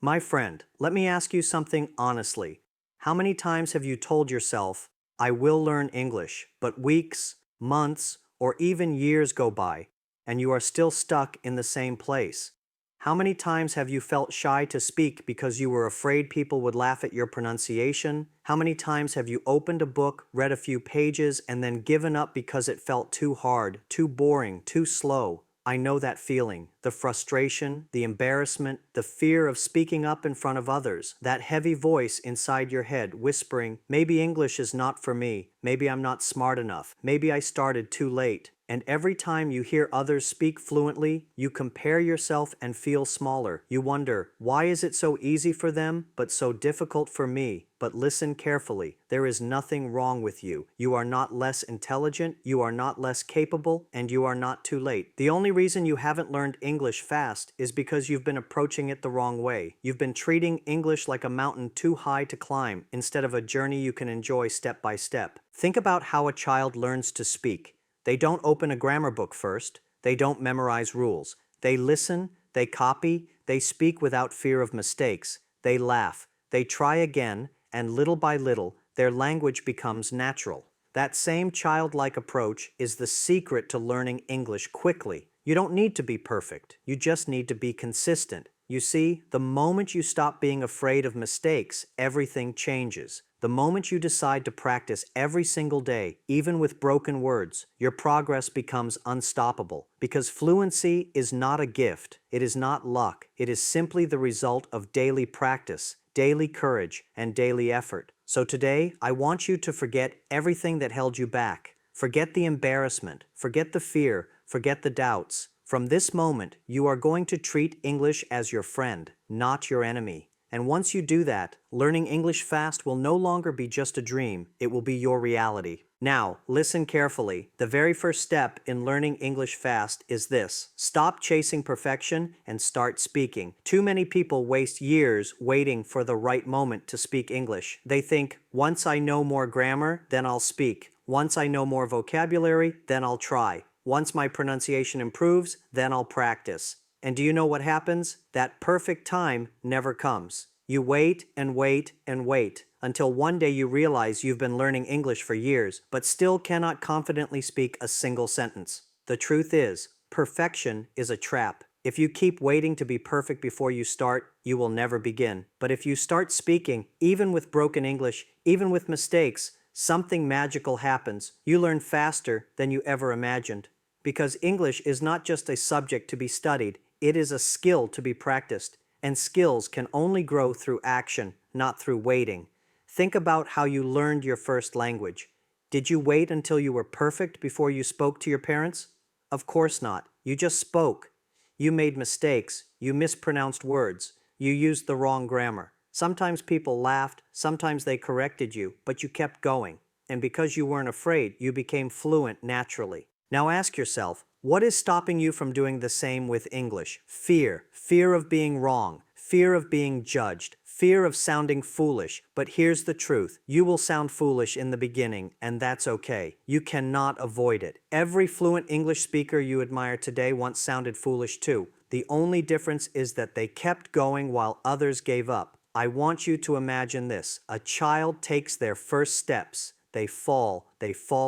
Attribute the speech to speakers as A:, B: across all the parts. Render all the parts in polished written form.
A: My friend, let me ask you something honestly. How many times have you told yourself, I will learn English, but weeks, months, or even years go by, and you are still stuck in the same place? How many times have you felt shy to speak because you were afraid people would laugh at your pronunciation? How many times have you opened a book, read a few pages, and then given up because it felt too hard, too boring, too slow? I know that feeling, the frustration, the embarrassment, the fear of speaking up in front of others, that heavy voice inside your head whispering, maybe English is not for me, maybe I'm not smart enough, maybe I started too late. And every time you hear others speak fluently, you compare yourself and feel smaller. You wonder, why is it so easy for them, but so difficult for me? But listen carefully. There is nothing wrong with you. You are not less intelligent, you are not less capable, and you are not too late. The only reason you haven't learned English fast is because you've been approaching it the wrong way. You've been treating English like a mountain too high to climb instead of a journey you can enjoy step by step. Think about how a child learns to speak. They don't open a grammar book first. They don't memorize rules. They listen, they copy, they speak without fear of mistakes. They laugh, they try again, and little by little, their language becomes natural. That same childlike approach is the secret to learning English quickly. You don't need to be perfect. You just need to be consistent. You see, the moment you stop being afraid of mistakes, everything changes. The moment you decide to practice every single day, even with broken words, your progress becomes unstoppable. Because fluency is not a gift, it is not luck, it is simply the result of daily practice, daily courage, and daily effort. So today, I want you to forget everything that held you back. Forget the embarrassment, forget the fear, forget the doubts. From this moment, you are going to treat English as your friend, not your enemy. And once you do that, learning English fast will no longer be just a dream, it will be your reality. Now, listen carefully. The very first step in learning English fast is this. Stop chasing perfection and start speaking. Too many people waste years waiting for the right moment to speak English. They think, once I know more grammar, then I'll speak. Once I know more vocabulary, then I'll try. Once my pronunciation improves, then I'll practice. And do you know what happens? That perfect time never comes. You wait and wait and wait until one day you realize you've been learning English for years, but still cannot confidently speak a single sentence. The truth is, perfection is a trap. If you keep waiting to be perfect before you start, you will never begin. But if you start speaking, even with broken English, even with mistakes, something magical happens. You learn faster than you ever imagined. Because English is not just a subject to be studied, it is a skill to be practiced. And skills can only grow through action, not through waiting. Think about how you learned your first language. Did you wait until you were perfect before you spoke to your parents? Of course not. You just spoke. You made mistakes. You mispronounced words. You used the wrong grammar. Sometimes people laughed, sometimes they corrected you, but you kept going. And because you weren't afraid, you became fluent naturally. Now ask yourself, what is stopping you from doing the same with English? Fear. Fear of being wrong. Fear of being judged. Fear of sounding foolish. But here's the truth. You will sound foolish in the beginning, and that's okay. You cannot avoid it. Every fluent English speaker you admire today once sounded foolish too. The only difference is that they kept going while others gave up. I want you to imagine this. A child takes their first steps. They fall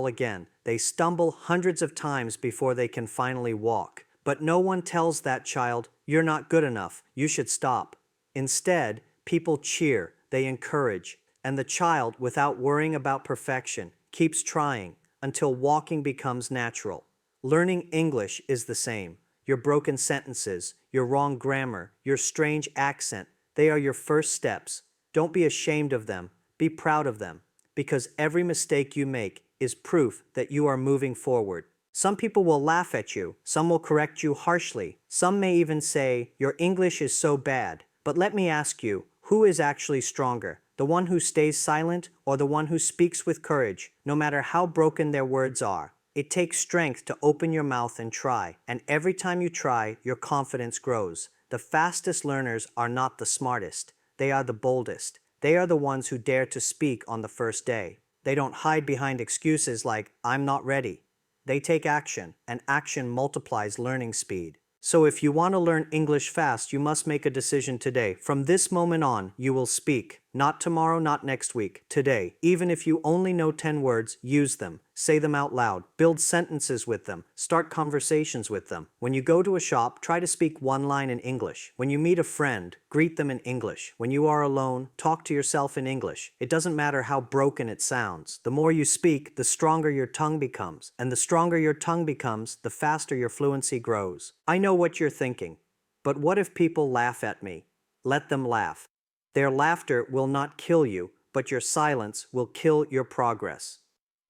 A: again. They stumble hundreds of times before they can finally walk. But no one tells that child, you're not good enough, you should stop. Instead, people cheer, they encourage, and the child, without worrying about perfection, keeps trying until walking becomes natural. Learning English is the same. Your broken sentences, your wrong grammar, your strange accent, they are your first steps. Don't be ashamed of them, be proud of them. Because every mistake you make is proof that you are moving forward. Some people will laugh at you, some will correct you harshly, some may even say, your English is so bad. But let me ask you, who is actually stronger? The one who stays silent or the one who speaks with courage, no matter how broken their words are? It takes strength to open your mouth and try, and every time you try, your confidence grows. The fastest learners are not the smartest, they are the boldest. They are the ones who dare to speak on the first day. They don't hide behind excuses like, I'm not ready. They take action, and action multiplies learning speed. So if you want to learn English fast, you must make a decision today. From this moment on, you will speak. Not tomorrow, not next week, today. Even if you only know 10 words, use them. Say them out loud. Build sentences with them. Start conversations with them. When you go to a shop, try to speak one line in English. When you meet a friend, greet them in English. When you are alone, talk to yourself in English. It doesn't matter how broken it sounds. The more you speak, the stronger your tongue becomes. And the stronger your tongue becomes, the faster your fluency grows. I know what you're thinking. But what if people laugh at me? Let them laugh. Their laughter will not kill you, but your silence will kill your progress.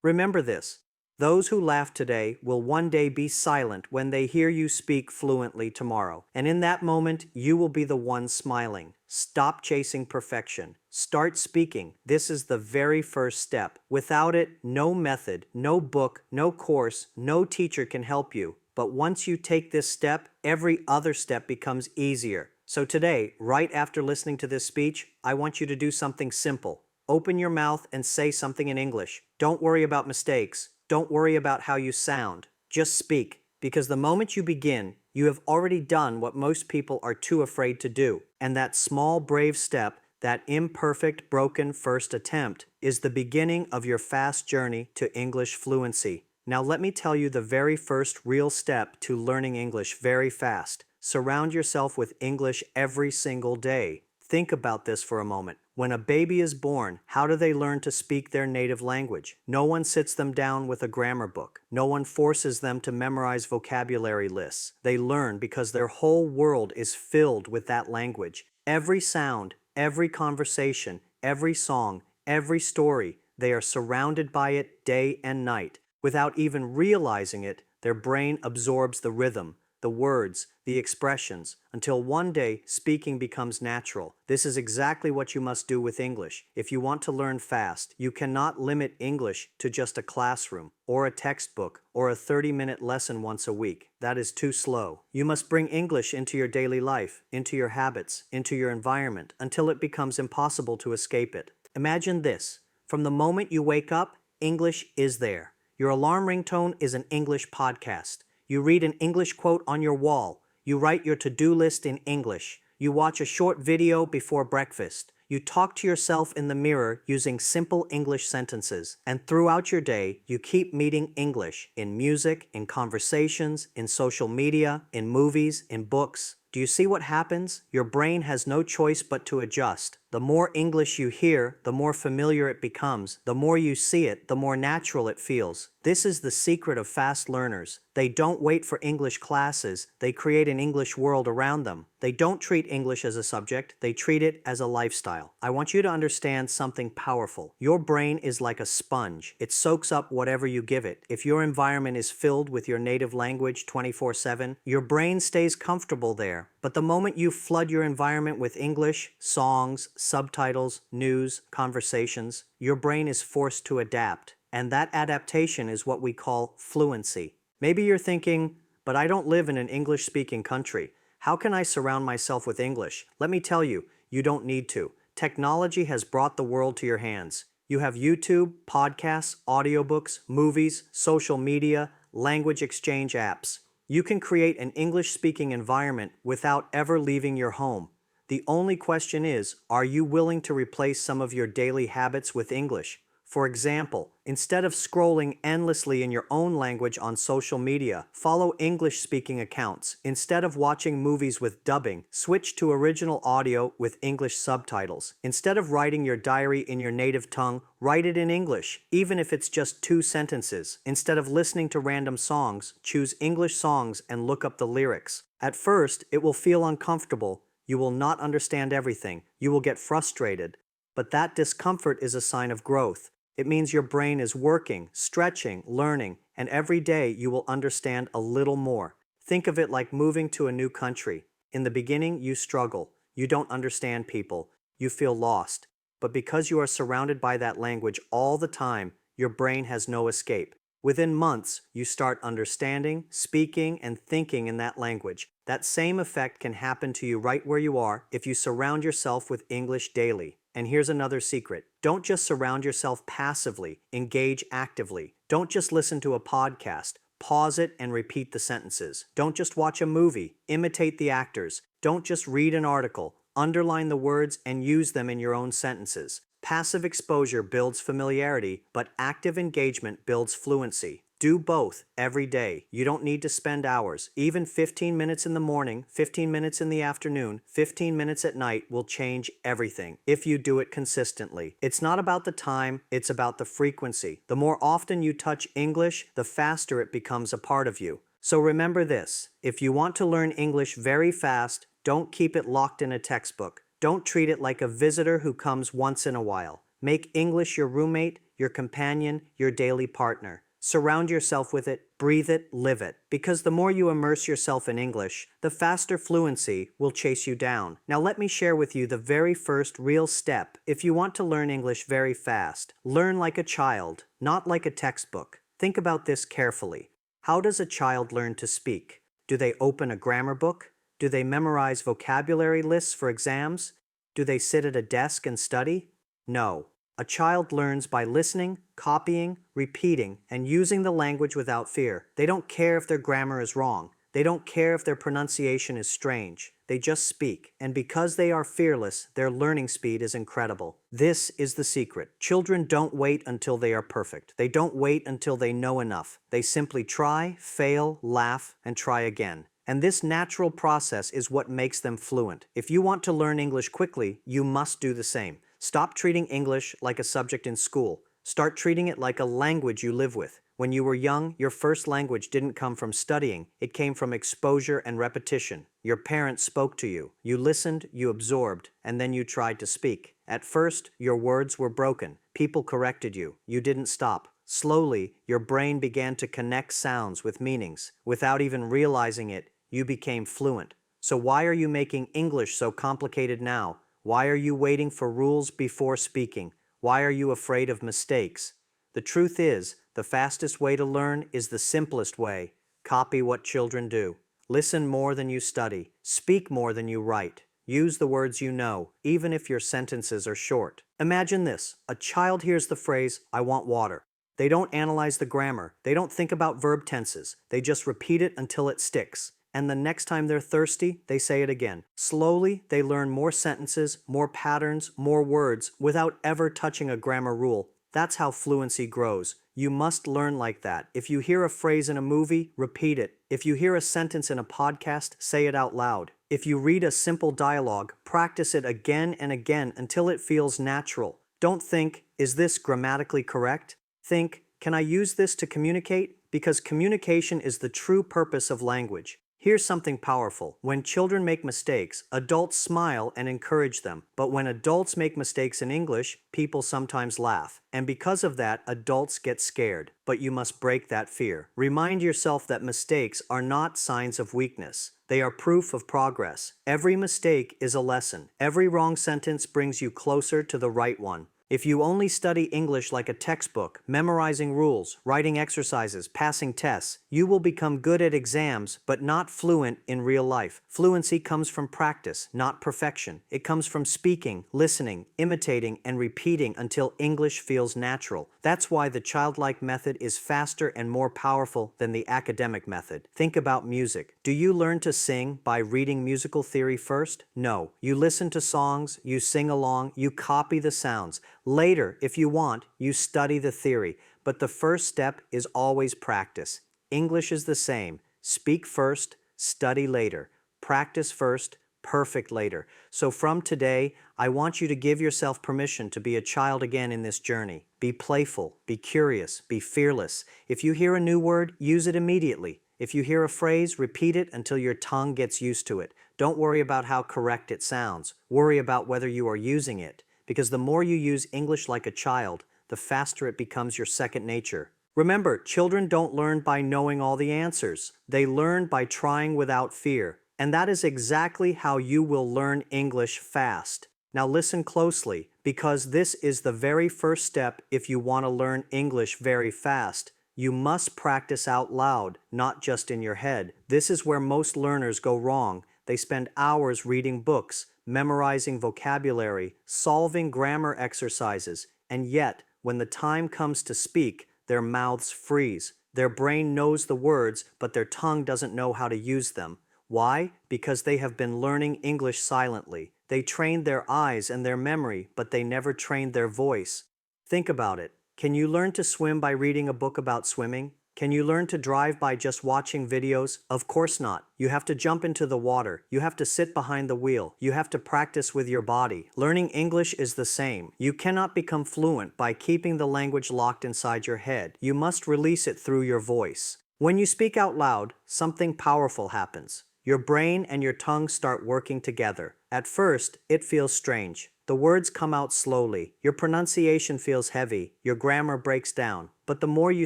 A: Remember this. Those who laugh today will one day be silent when they hear you speak fluently tomorrow. And in that moment, you will be the one smiling. Stop chasing perfection. Start speaking. This is the very first step. Without it, no method, no book, no course, no teacher can help you. But once you take this step, every other step becomes easier. So today, right after listening to this speech, I want you to do something simple. Open your mouth and say something in English. Don't worry about mistakes. Don't worry about how you sound. Just speak, because the moment you begin, you have already done what most people are too afraid to do. And that small, brave step, that imperfect, broken first attempt, is the beginning of your fast journey to English fluency. Now let me tell you the very first real step to learning English very fast. Surround yourself with English every single day. Think about this for a moment. When a baby is born, how do they learn to speak their native language? No one sits them down with a grammar book. No one forces them to memorize vocabulary lists. They learn because their whole world is filled with that language. Every sound, every conversation, every song, every story, they are surrounded by it day and night. Without even realizing it, their brain absorbs the rhythm, the words, the expressions, until one day speaking becomes natural. This is exactly what you must do with English. If you want to learn fast, you cannot limit English to just a classroom, or a textbook, or a 30-minute lesson once a week. That is too slow. You must bring English into your daily life, into your habits, into your environment, until it becomes impossible to escape it. Imagine this. From the moment you wake up, English is there. Your alarm ringtone is an English podcast. You read an English quote on your wall. You write your to-do list in English. You watch a short video before breakfast. You talk to yourself in the mirror using simple English sentences. And throughout your day, you keep meeting English in music, in conversations, in social media, in movies, in books. Do you see what happens? Your brain has no choice but to adjust. The more English you hear, the more familiar it becomes. The more you see it, the more natural it feels. This is the secret of fast learners. They don't wait for English classes. They create an English world around them. They don't treat English as a subject. They treat it as a lifestyle. I want you to understand something powerful. Your brain is like a sponge. It soaks up whatever you give it. If your environment is filled with your native language 24/7, your brain stays comfortable there. But the moment you flood your environment with English, songs, subtitles, news, conversations, your brain is forced to adapt. And that adaptation is what we call fluency. Maybe you're thinking, but I don't live in an English-speaking country. How can I surround myself with English? Let me tell you, you don't need to. Technology has brought the world to your hands. You have YouTube, podcasts, audiobooks, movies, social media, language exchange apps. You can create an English-speaking environment without ever leaving your home. The only question is, are you willing to replace some of your daily habits with English? For example, instead of scrolling endlessly in your own language on social media, follow English-speaking accounts. Instead of watching movies with dubbing, switch to original audio with English subtitles. Instead of writing your diary in your native tongue, write it in English, even if it's just 2 sentences. Instead of listening to random songs, choose English songs and look up the lyrics. At first, it will feel uncomfortable. You will not understand everything. You will get frustrated. But that discomfort is a sign of growth. It means your brain is working, stretching, learning, and every day you will understand a little more. Think of it like moving to a new country. In the beginning, you struggle. You don't understand people. You feel lost. But because you are surrounded by that language all the time, your brain has no escape. Within months, you start understanding, speaking, and thinking in that language. That same effect can happen to you right where you are if you surround yourself with English daily. And here's another secret. Don't just surround yourself passively, engage actively. Don't just listen to a podcast. Pause it and repeat the sentences. Don't just watch a movie, imitate the actors. Don't just read an article, underline the words and use them in your own sentences. Passive exposure builds familiarity, but active engagement builds fluency. Do both every day. You don't need to spend hours. Even 15 minutes in the morning, 15 minutes in the afternoon, 15 minutes at night will change everything if you do it consistently. It's not about the time, it's about the frequency. The more often you touch English, the faster it becomes a part of you. So remember this, if you want to learn English very fast, don't keep it locked in a textbook. Don't treat it like a visitor who comes once in a while. Make English your roommate, your companion, your daily partner. Surround yourself with it, breathe it, live it. Because the more you immerse yourself in English, the faster fluency will chase you down. Now let me share with you the very first real step if you want to learn English very fast. Learn like a child, not like a textbook. Think about this carefully. How does a child learn to speak? Do they open a grammar book? Do they memorize vocabulary lists for exams? Do they sit at a desk and study? No. A child learns by listening, copying, repeating, and using the language without fear. They don't care if their grammar is wrong. They don't care if their pronunciation is strange. They just speak. And because they are fearless, their learning speed is incredible. This is the secret. Children don't wait until they are perfect. They don't wait until they know enough. They simply try, fail, laugh, and try again. And this natural process is what makes them fluent. If you want to learn English quickly, you must do the same. Stop treating English like a subject in school. Start treating it like a language you live with. When you were young, your first language didn't come from studying. It came from exposure and repetition. Your parents spoke to you. You listened, you absorbed, and then you tried to speak. At first, your words were broken. People corrected you. You didn't stop. Slowly, your brain began to connect sounds with meanings. Without even realizing it, you became fluent. So why are you making English so complicated now? Why are you waiting for rules before speaking? Why are you afraid of mistakes? The truth is, the fastest way to learn is the simplest way. Copy what children do. Listen more than you study. Speak more than you write. Use the words you know, even if your sentences are short. Imagine this. A child hears the phrase, "I want water." They don't analyze the grammar. They don't think about verb tenses. They just repeat it until it sticks. And the next time they're thirsty, they say it again. Slowly, they learn more sentences, more patterns, more words, without ever touching a grammar rule. That's how fluency grows. You must learn like that. If you hear a phrase in a movie, repeat it. If you hear a sentence in a podcast, say it out loud. If you read a simple dialogue, practice it again and again until it feels natural. Don't think, is this grammatically correct? Think, can I use this to communicate? Because communication is the true purpose of language. Here's something powerful. When children make mistakes, adults smile and encourage them. But when adults make mistakes in English, people sometimes laugh. And because of that, adults get scared. But you must break that fear. Remind yourself that mistakes are not signs of weakness. They are proof of progress. Every mistake is a lesson. Every wrong sentence brings you closer to the right one. If you only study English like a textbook, memorizing rules, writing exercises, passing tests, you will become good at exams, but not fluent in real life. Fluency comes from practice, not perfection. It comes from speaking, listening, imitating, and repeating until English feels natural. That's why the childlike method is faster and more powerful than the academic method. Think about music. Do you learn to sing by reading musical theory first? No. You listen to songs, you sing along, you copy the sounds. Later, if you want, you study the theory, but the first step is always practice. English is the same. Speak first, study later. Practice first, perfect later. So from today, I want you to give yourself permission to be a child again in this journey. Be playful, be curious, be fearless. If you hear a new word, use it immediately. If you hear a phrase, repeat it until your tongue gets used to it. Don't worry about how correct it sounds. Worry about whether you are using it. Because the more you use English like a child, the faster it becomes your second nature. Remember, children don't learn by knowing all the answers. They learn by trying without fear. And that is exactly how you will learn English fast. Now listen closely, because this is the very first step if you want to learn English very fast. You must practice out loud, not just in your head. This is where most learners go wrong. They spend hours reading books, memorizing vocabulary, solving grammar exercises, and yet, when the time comes to speak, their mouths freeze. Their brain knows the words, but their tongue doesn't know how to use them. Why? Because they have been learning English silently. They trained their eyes and their memory, but they never trained their voice. Think about it. Can you learn to swim by reading a book about swimming? Can you learn to drive by just watching videos? Of course not. You have to jump into the water. You have to sit behind the wheel. You have to practice with your body. Learning English is the same. You cannot become fluent by keeping the language locked inside your head. You must release it through your voice. When you speak out loud, something powerful happens. Your brain and your tongue start working together. At first, it feels strange. The words come out slowly. Your pronunciation feels heavy. Your grammar breaks down. But the more you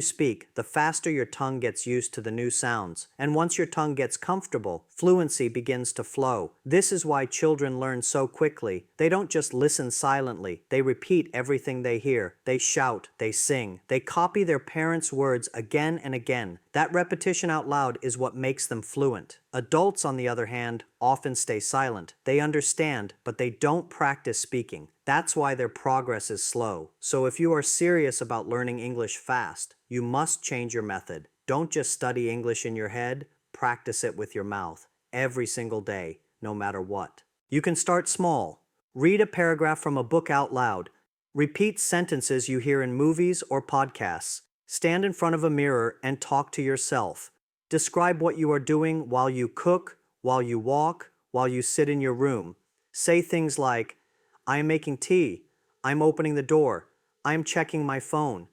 A: speak, the faster your tongue gets used to the new sounds. And once your tongue gets comfortable, fluency begins to flow. This is why children learn so quickly. They don't just listen silently. They repeat everything they hear. They shout. They sing. They copy their parents' words again and again. That repetition out loud is what makes them fluent. Adults, on the other hand, often stay silent. They understand, but they don't practice speaking. That's why their progress is slow. So if you are serious about learning English fast, you must change your method. Don't just study English in your head, practice it with your mouth, every single day, no matter what. You can start small. Read a paragraph from a book out loud. Repeat sentences you hear in movies or podcasts. Stand in front of a mirror and talk to yourself. Describe what you are doing while you cook, while you walk, while you sit in your room. Say things like, I am making tea. I'm opening the door. I am checking my phone.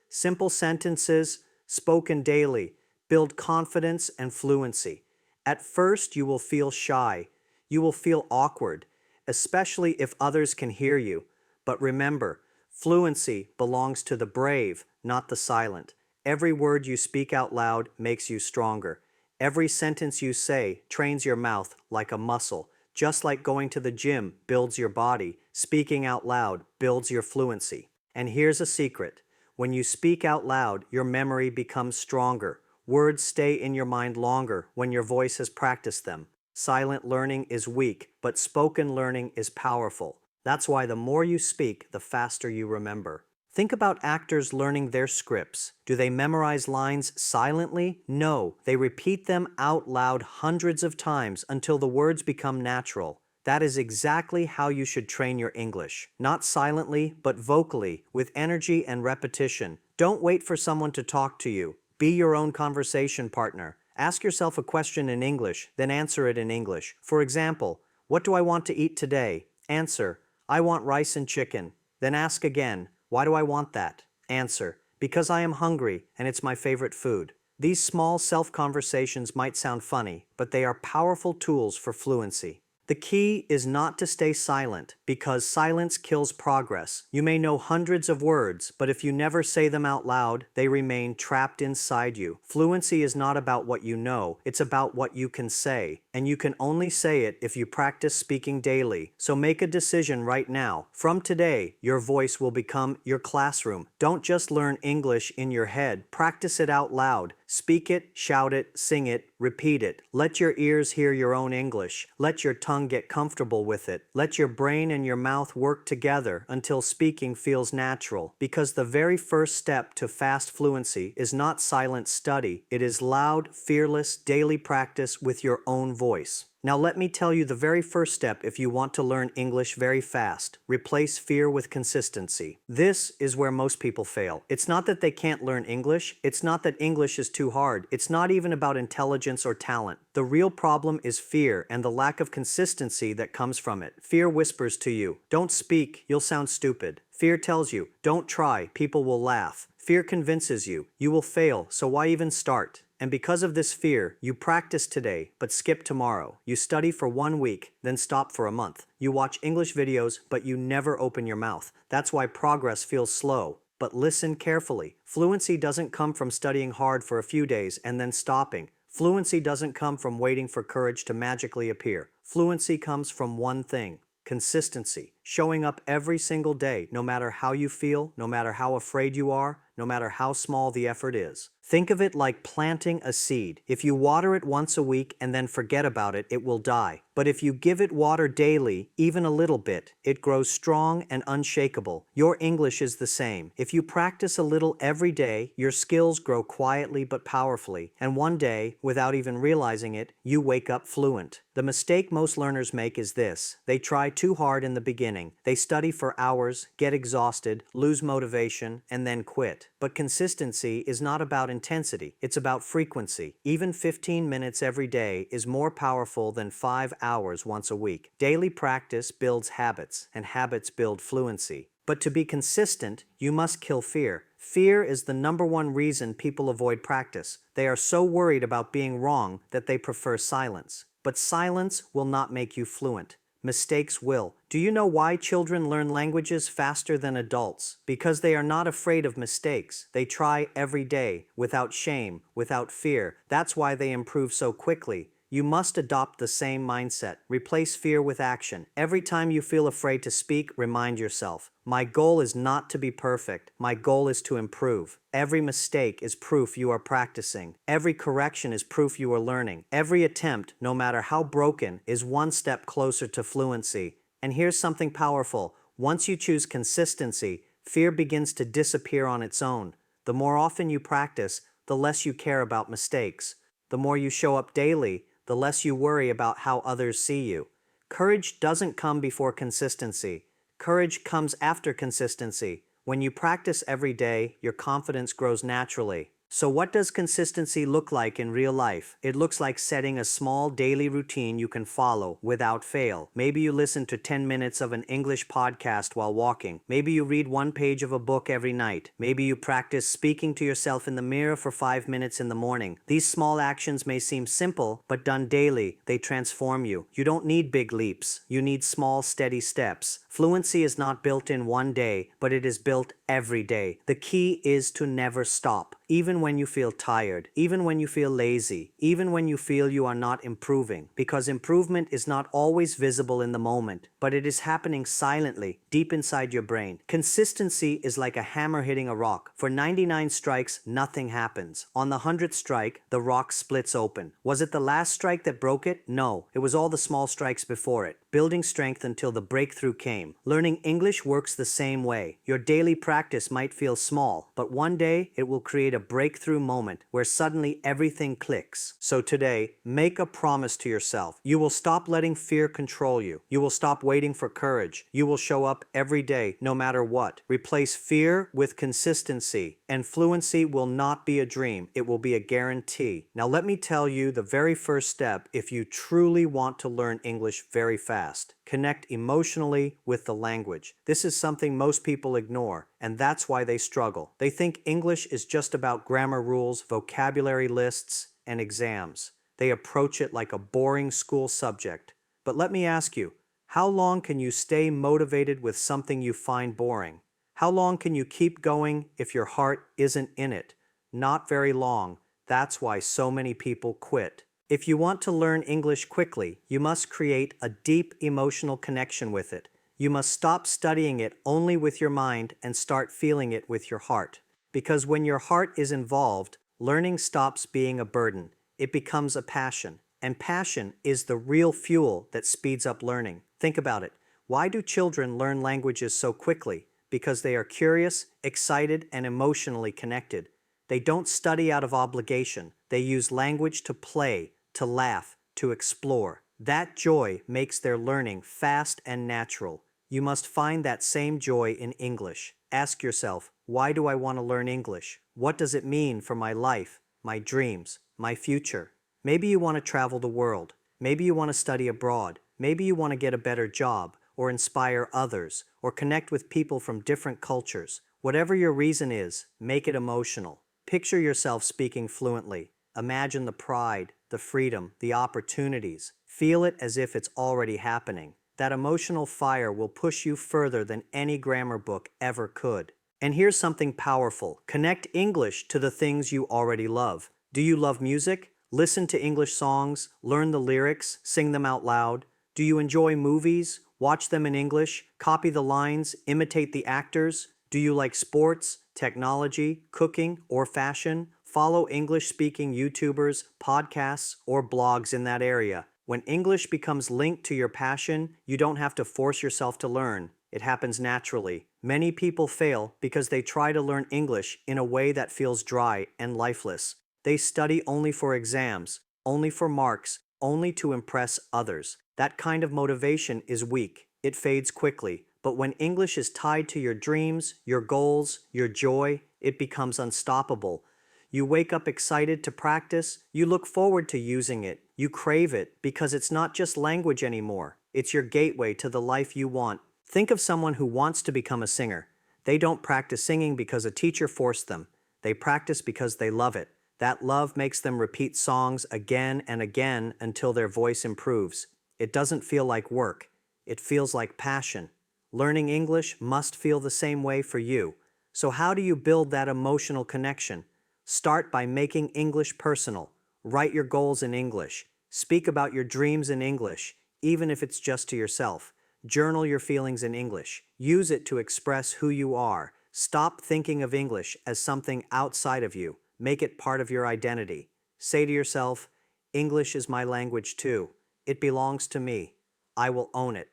A: Simple sentences, spoken daily, build confidence and fluency. At first, you will feel shy. You will feel awkward, especially if others can hear you. But remember, fluency belongs to the brave, not the silent. Every word you speak out loud makes you stronger. Every sentence you say trains your mouth like a muscle. Just like going to the gym builds your body, speaking out loud builds your fluency. And here's a secret. When you speak out loud, your memory becomes stronger. Words stay in your mind longer when your voice has practiced them. Silent learning is weak, but spoken learning is powerful. That's why the more you speak, the faster you remember. Think about actors learning their scripts. Do they memorize lines silently? No, they repeat them out loud hundreds of times until the words become natural. That is exactly how you should train your English. Not silently, but vocally, with energy and repetition. Don't wait for someone to talk to you. Be your own conversation partner. Ask yourself a question in English, then answer it in English. For example, what do I want to eat today? Answer, I want rice and chicken. Then ask again, why do I want that? Answer, because I am hungry and it's my favorite food. These small self-conversations might sound funny, but they are powerful tools for fluency. The key is not to stay silent, because silence kills progress. You may know hundreds of words, but if you never say them out loud, they remain trapped inside you. Fluency is not about what you know, it's about what you can say. And you can only say it if you practice speaking daily. So make a decision right now. From today, your voice will become your classroom. Don't just learn English in your head, practice it out loud. Speak it, shout it, sing it, repeat it. Let your ears hear your own English. Let your tongue get comfortable with it. Let your brain and your mouth work together until speaking feels natural. Because the very first step to fast fluency is not silent study. It is loud, fearless, daily practice with your own voice. Now let me tell you the very first step if you want to learn English very fast. Replace fear with consistency. This is where most people fail. It's not that they can't learn English. It's not that English is too hard. It's not even about intelligence or talent. The real problem is fear and the lack of consistency that comes from it. Fear whispers to you, don't speak, you'll sound stupid. Fear tells you, don't try, people will laugh. Fear convinces you, you will fail, so why even start? And because of this fear, you practice today, but skip tomorrow. You study for 1 week, then stop for a month. You watch English videos, but you never open your mouth. That's why progress feels slow. But listen carefully. Fluency doesn't come from studying hard for a few days and then stopping. Fluency doesn't come from waiting for courage to magically appear. Fluency comes from one thing: consistency. Showing up every single day, no matter how you feel, no matter how afraid you are, no matter how small the effort is. Think of it like planting a seed. If you water it once a week and then forget about it, it will die. But if you give it water daily, even a little bit, it grows strong and unshakable. Your English is the same. If you practice a little every day, your skills grow quietly but powerfully, and one day, without even realizing it, you wake up fluent. The mistake most learners make is this: they try too hard in the beginning. They study for hours, get exhausted, lose motivation, and then quit. But consistency is not about intensity, it's about frequency. Even 15 minutes every day is more powerful than 5 hours once a week. Daily practice builds habits, and habits build fluency. But to be consistent, you must kill fear. Fear is the #1 reason people avoid practice. They are so worried about being wrong that they prefer silence. But silence will not make you fluent. Mistakes will. Do you know why children learn languages faster than adults? Because they are not afraid of mistakes. They try every day, without shame, without fear. That's why they improve so quickly. You must adopt the same mindset. Replace fear with action. Every time you feel afraid to speak, remind yourself, my goal is not to be perfect. My goal is to improve. Every mistake is proof you are practicing. Every correction is proof you are learning. Every attempt, no matter how broken, is one step closer to fluency. And here's something powerful. Once you choose consistency, fear begins to disappear on its own. The more often you practice, the less you care about mistakes. The more you show up daily, the less you worry about how others see you. Courage doesn't come before consistency. Courage comes after consistency. When you practice every day, your confidence grows naturally. So what does consistency look like in real life? It looks like setting a small daily routine you can follow without fail. Maybe you listen to 10 minutes of an English podcast while walking. Maybe you read one page of a book every night. Maybe you practice speaking to yourself in the mirror for 5 minutes in the morning. These small actions may seem simple, but done daily, they transform you. You don't need big leaps. You need small, steady steps. Fluency is not built in one day, but it is built every day. The key is to never stop. Even when you feel tired, even when you feel lazy, even when you feel you are not improving. Because improvement is not always visible in the moment, but it is happening silently, deep inside your brain. Consistency is like a hammer hitting a rock. For 99 strikes, nothing happens. On the 100th strike, the rock splits open. Was it the last strike that broke it? No, it was all the small strikes before it, building strength until the breakthrough came. Learning English works the same way. Your daily practice might feel small, but one day it will create a breakthrough moment where suddenly everything clicks. So today, make a promise to yourself. You will stop letting fear control you. You will stop waiting for courage. You will show up every day, no matter what. Replace fear with consistency, and fluency will not be a dream. It will be a guarantee. Now let me tell you the very first step if you truly want to learn English very fast. Connect emotionally with the language. This is something most people ignore, and that's why they struggle. They think English is just about grammar rules, vocabulary lists, and exams. They approach it like a boring school subject. But let me ask you, how long can you stay motivated with something you find boring? How long can you keep going if your heart isn't in it? Not very long. That's why so many people quit. If you want to learn English quickly, you must create a deep emotional connection with it. You must stop studying it only with your mind and start feeling it with your heart. Because when your heart is involved, learning stops being a burden. It becomes a passion. And passion is the real fuel that speeds up learning. Think about it. Why do children learn languages so quickly? Because they are curious, excited, and emotionally connected. They don't study out of obligation. They use language to play, to laugh, to explore. That joy makes their learning fast and natural. You must find that same joy in English. Ask yourself, why do I want to learn English? What does it mean for my life, my dreams, my future? Maybe you want to travel the world. Maybe you want to study abroad. Maybe you want to get a better job, or inspire others, or connect with people from different cultures. Whatever your reason is, make it emotional. Picture yourself speaking fluently. Imagine the pride, the freedom, the opportunities. Feel it as if it's already happening. That emotional fire will push you further than any grammar book ever could. And here's something powerful. Connect English to the things you already love. Do you love music? Listen to English songs, learn the lyrics, sing them out loud. Do you enjoy movies? Watch them in English, copy the lines, imitate the actors. Do you like sports, technology, cooking, or fashion? Follow English-speaking YouTubers, podcasts, or blogs in that area. When English becomes linked to your passion, you don't have to force yourself to learn. It happens naturally. Many people fail because they try to learn English in a way that feels dry and lifeless. They study only for exams, only for marks, only to impress others. That kind of motivation is weak. It fades quickly. But when English is tied to your dreams, your goals, your joy, it becomes unstoppable. You wake up excited to practice, you look forward to using it, you crave it because it's not just language anymore. It's your gateway to the life you want. Think of someone who wants to become a singer. They don't practice singing because a teacher forced them. They practice because they love it. That love makes them repeat songs again and again until their voice improves. It doesn't feel like work. It feels like passion. Learning English must feel the same way for you. So how do you build that emotional connection? Start by making English personal. Write your goals in English. Speak about your dreams in English, even if it's just to yourself. Journal your feelings in English. Use it to express who you are. Stop thinking of English as something outside of you. Make it part of your identity. Say to yourself, English is my language too. It belongs to me. I will own it.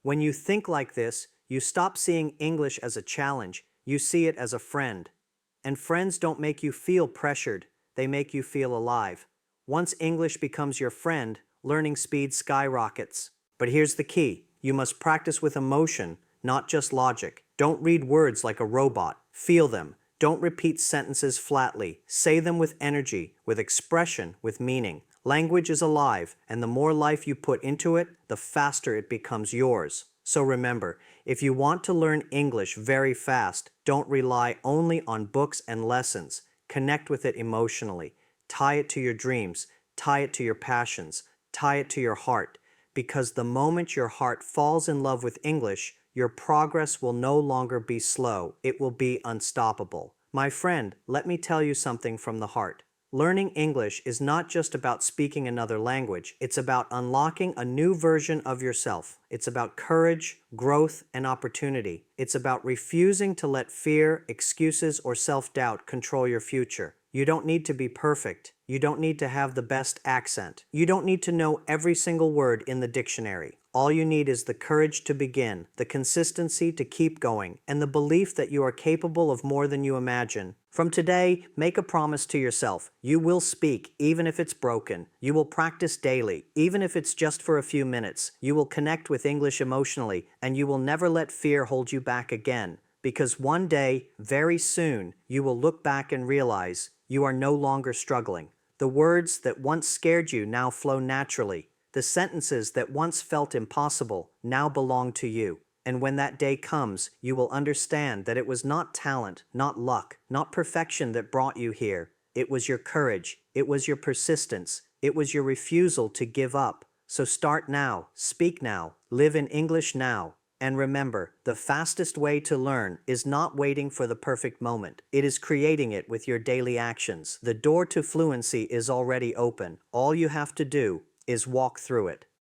A: When you think like this, you stop seeing English as a challenge. You see it as a friend. And friends don't make you feel pressured. They make you feel alive. Once English becomes your friend, learning speed skyrockets. But here's the key. You must practice with emotion, not just logic. Don't read words like a robot. Feel them. Don't repeat sentences flatly. Say them with energy, with expression, with meaning. Language is alive, and the more life you put into it, the faster it becomes yours. So remember, if you want to learn English very fast, don't rely only on books and lessons. Connect with it emotionally. Tie it to your dreams. Tie it to your passions. Tie it to your heart. Because the moment your heart falls in love with English, your progress will no longer be slow. It will be unstoppable. My friend, let me tell you something from the heart. Learning English is not just about speaking another language. It's about unlocking a new version of yourself. It's about courage, growth, and opportunity. It's about refusing to let fear, excuses, or self-doubt control your future. You don't need to be perfect. You don't need to have the best accent. You don't need to know every single word in the dictionary. All you need is the courage to begin, the consistency to keep going, and the belief that you are capable of more than you imagine. From today, make a promise to yourself. You will speak, even if it's broken. You will practice daily, even if it's just for a few minutes. You will connect with English emotionally, and you will never let fear hold you back again. Because one day, very soon, you will look back and realize you are no longer struggling. The words that once scared you now flow naturally. The sentences that once felt impossible now belong to you. And when that day comes, you will understand that it was not talent, not luck, not perfection that brought you here. It was your courage. It was your persistence. It was your refusal to give up. So start now, speak now, live in English now. And remember, the fastest way to learn is not waiting for the perfect moment. It is creating it with your daily actions. The door to fluency is already open. All you have to do is walk through it.